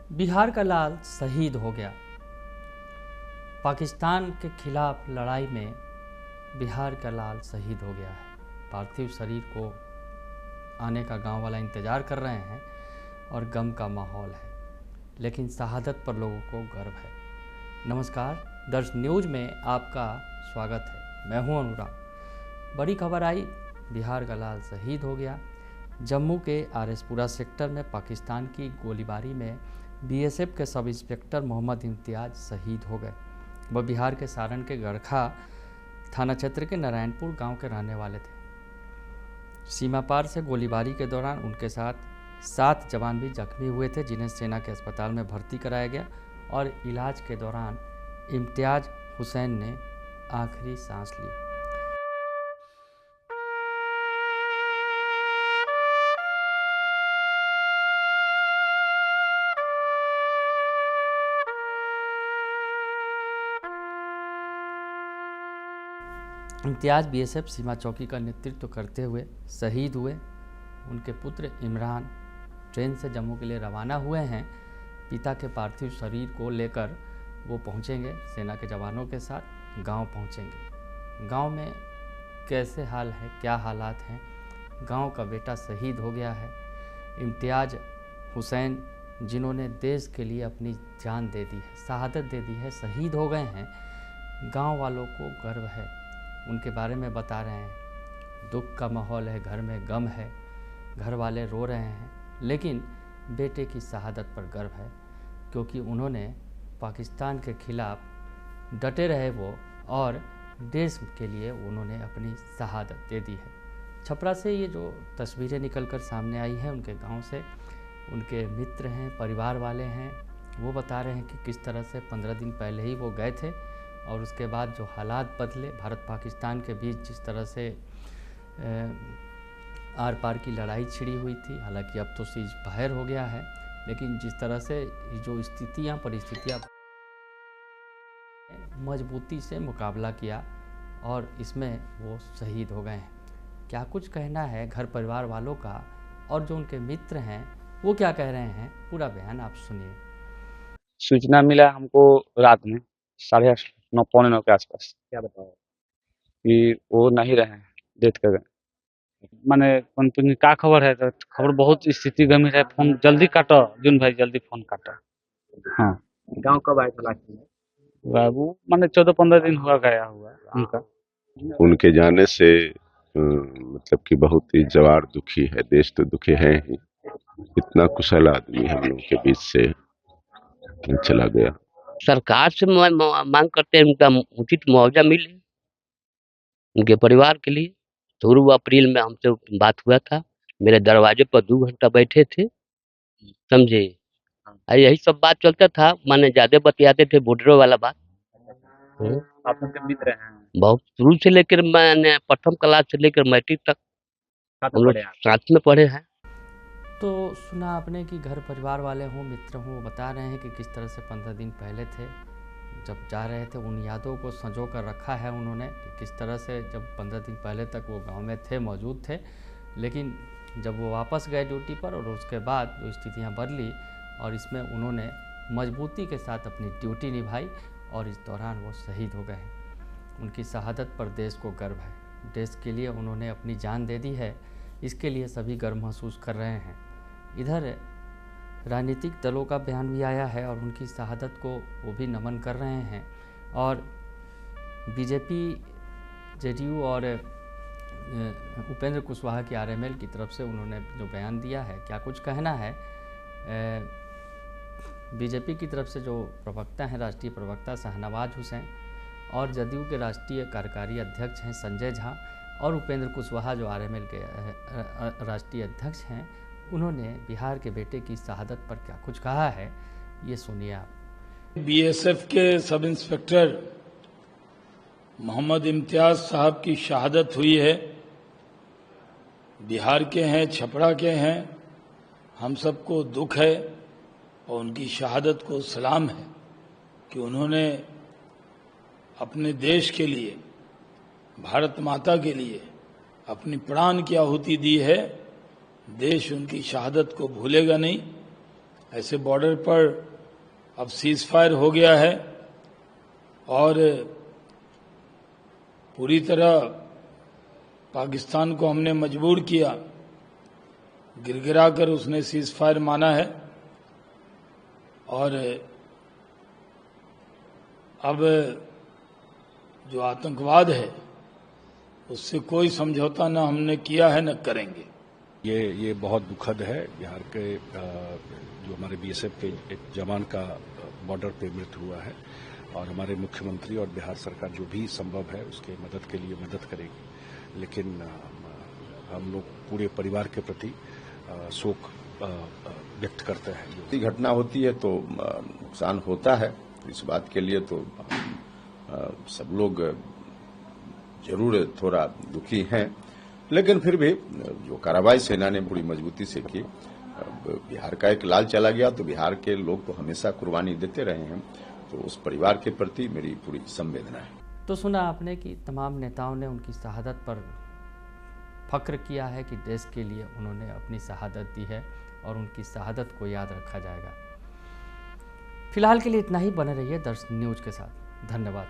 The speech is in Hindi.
बिहार का लाल शहीद हो गया। पाकिस्तान के खिलाफ लड़ाई में बिहार का लाल शहीद हो गया है। पार्थिव शरीर को आने का गांव वाला इंतज़ार कर रहे हैं और गम का माहौल है, लेकिन शहादत पर लोगों को गर्व है। नमस्कार, दर्श न्यूज में आपका स्वागत है। मैं हूं अनुराग। बड़ी खबर आई, बिहार का लाल शहीद हो गया। जम्मू के आरएसपुरा सेक्टर में पाकिस्तान की गोलीबारी में बीएसएफ के सब इंस्पेक्टर मोहम्मद इम्तियाज शहीद हो गए। वह बिहार के सारण के गड़खा थाना क्षेत्र के नारायणपुर गांव के रहने वाले थे। सीमा पार से गोलीबारी के दौरान उनके साथ 7 जवान भी जख्मी हुए थे, जिन्हें सेना के अस्पताल में भर्ती कराया गया और इलाज के दौरान इम्तियाज हुसैन ने आखिरी सांस ली। इम्तियाज बीएसएफ सीमा चौकी का नेतृत्व करते हुए शहीद हुए। उनके पुत्र इमरान ट्रेन से जम्मू के लिए रवाना हुए हैं। पिता के पार्थिव शरीर को लेकर वो पहुंचेंगे, सेना के जवानों के साथ गांव पहुंचेंगे। गांव में कैसे हाल है, क्या हालात हैं? गांव का बेटा शहीद हो गया है। इम्तियाज हुसैन, जिन्होंने देश के लिए अपनी जान दे दी है, शहादत दे दी है, शहीद हो गए हैं। गांव वालों को गर्व है, उनके बारे में बता रहे हैं। दुख का माहौल है, घर में गम है, घर वाले रो रहे हैं, लेकिन बेटे की शहादत पर गर्व है, क्योंकि उन्होंने पाकिस्तान के खिलाफ डटे रहे वो, और देश के लिए उन्होंने अपनी शहादत दे दी है। छपरा से ये जो तस्वीरें निकलकर सामने आई हैं, उनके गांव से, उनके मित्र हैं, परिवार वाले हैं, वो बता रहे हैं कि किस तरह से 15 दिन पहले ही वो गए थे और उसके बाद जो हालात बदले, भारत पाकिस्तान के बीच जिस तरह से आर पार की लड़ाई छिड़ी हुई थी। हालांकि अब तो सीज फायर हो गया है, लेकिन जिस तरह से जो परिस्थितियां मजबूती से मुकाबला किया और इसमें वो शहीद हो गए हैं। क्या कुछ कहना है घर परिवार वालों का, और जो उनके मित्र हैं वो क्या कह रहे हैं, पूरा बयान आप सुनिए। सूचना मिला हमको रात में 9:30 पौने 9 के आसपास। क्या बताओ कि वो नहीं रहे, डेथ कर गए। माने कंपनी का खबर है, तो खबर बहुत स्थिति गंभीर है। फोन जल्दी काटो जुन भाई, जल्दी फोन काटो। हाँ, गांव कब आए थे लास्ट में? बाबू माने 14-15 दिन हुआ गया हुआ उनका। उनके जाने से मतलब कि बहुत ही जवार दुखी है, देश तो दुखी है ही। इतना कुशल आदमी हम लोग के बीच से चला गया। सरकार से मांग करते हैं उनका उचित मुआवजा मिले उनके परिवार के लिए। 2 अप्रैल में हमसे बात हुआ था, मेरे दरवाजे पर 2 घंटा बैठे थे, समझे। यही सब बात चलता था, माने ज्यादा बतियाते थे बॉर्डर वाला बात। आप उनके मित्र हैं? बहुत शुरू से लेकर मैंने प्रथम क्लास से लेकर मैट्रिक तक हम लोग साथ में पढ़े हैं। तो सुना आपने कि घर परिवार वाले हों, मित्र हों, वो बता रहे हैं कि किस तरह से 15 दिन पहले थे, जब जा रहे थे, उन यादों को संजो कर रखा है उन्होंने, कि किस तरह से जब 15 दिन पहले तक वो गांव में थे, मौजूद थे, लेकिन जब वो वापस गए ड्यूटी पर और उसके बाद जो स्थितियाँ बदली, और इसमें उन्होंने मजबूती के साथ अपनी ड्यूटी निभाई और इस दौरान वो शहीद हो गए हैं। उनकी शहादत पर देश को गर्व है। देश के लिए उन्होंने अपनी जान दे दी है, इसके लिए सभी गर्व महसूस कर रहे हैं। इधर राजनीतिक दलों का बयान भी आया है और उनकी शहादत को वो भी नमन कर रहे हैं, और बीजेपी, जेडीयू और उपेंद्र कुशवाहा की आरएमएल की तरफ से उन्होंने जो बयान दिया है, क्या कुछ कहना है। बीजेपी की तरफ से जो प्रवक्ता हैं, राष्ट्रीय प्रवक्ता शाहनवाज हुसैन, और जदयू के राष्ट्रीय कार्यकारी अध्यक्ष हैं संजय झा, और उपेंद्र कुशवाहा जो आरएमएल के राष्ट्रीय अध्यक्ष हैं, उन्होंने बिहार के बेटे की शहादत पर क्या कुछ कहा है, ये सुनिए आप। बीएसएफ के सब इंस्पेक्टर मोहम्मद इम्तियाज साहब की शहादत हुई है। बिहार के हैं, छपरा के हैं, हम सबको दुख है और उनकी शहादत को सलाम है कि उन्होंने अपने देश के लिए, भारत माता के लिए अपनी प्राण की आहुति दी है। देश उनकी शहादत को भूलेगा नहीं ऐसे बॉर्डर पर अब सीज फायर हो गया है और पूरी तरह पाकिस्तान को हमने मजबूर किया, गिरगिरा कर उसने सीज फायर माना है और अब जो आतंकवाद है उससे कोई समझौता न हमने किया है न करेंगे। ये बहुत दुखद है। बिहार के जो हमारे बीएसएफ के एक जवान का बॉर्डर पे मृत्यु हुआ है और हमारे मुख्यमंत्री और बिहार सरकार जो भी संभव है उसके मदद के लिए मदद करेगी, लेकिन हम लोग पूरे परिवार के प्रति शोक व्यक्त करते हैं। जो घटना होती है तो नुकसान होता है, इस बात के लिए तो सब लोग जरूर थोड़ा दुखी हैं, लेकिन फिर भी जो कार्रवाई सेना ने बड़ी मजबूती से की, बिहार का एक लाल चला गया तो बिहार के लोग तो हमेशा कुर्बानी देते रहे हैं, तो उस परिवार के प्रति मेरी पूरी संवेदना है। तो सुना आपने कि तमाम नेताओं ने उनकी शहादत पर फख्र किया है कि देश के लिए उन्होंने अपनी शहादत दी है और उनकी शहादत को याद रखा जाएगा। फिलहाल के लिए इतना ही। बने रहिए दर्शन न्यूज के साथ। धन्यवाद।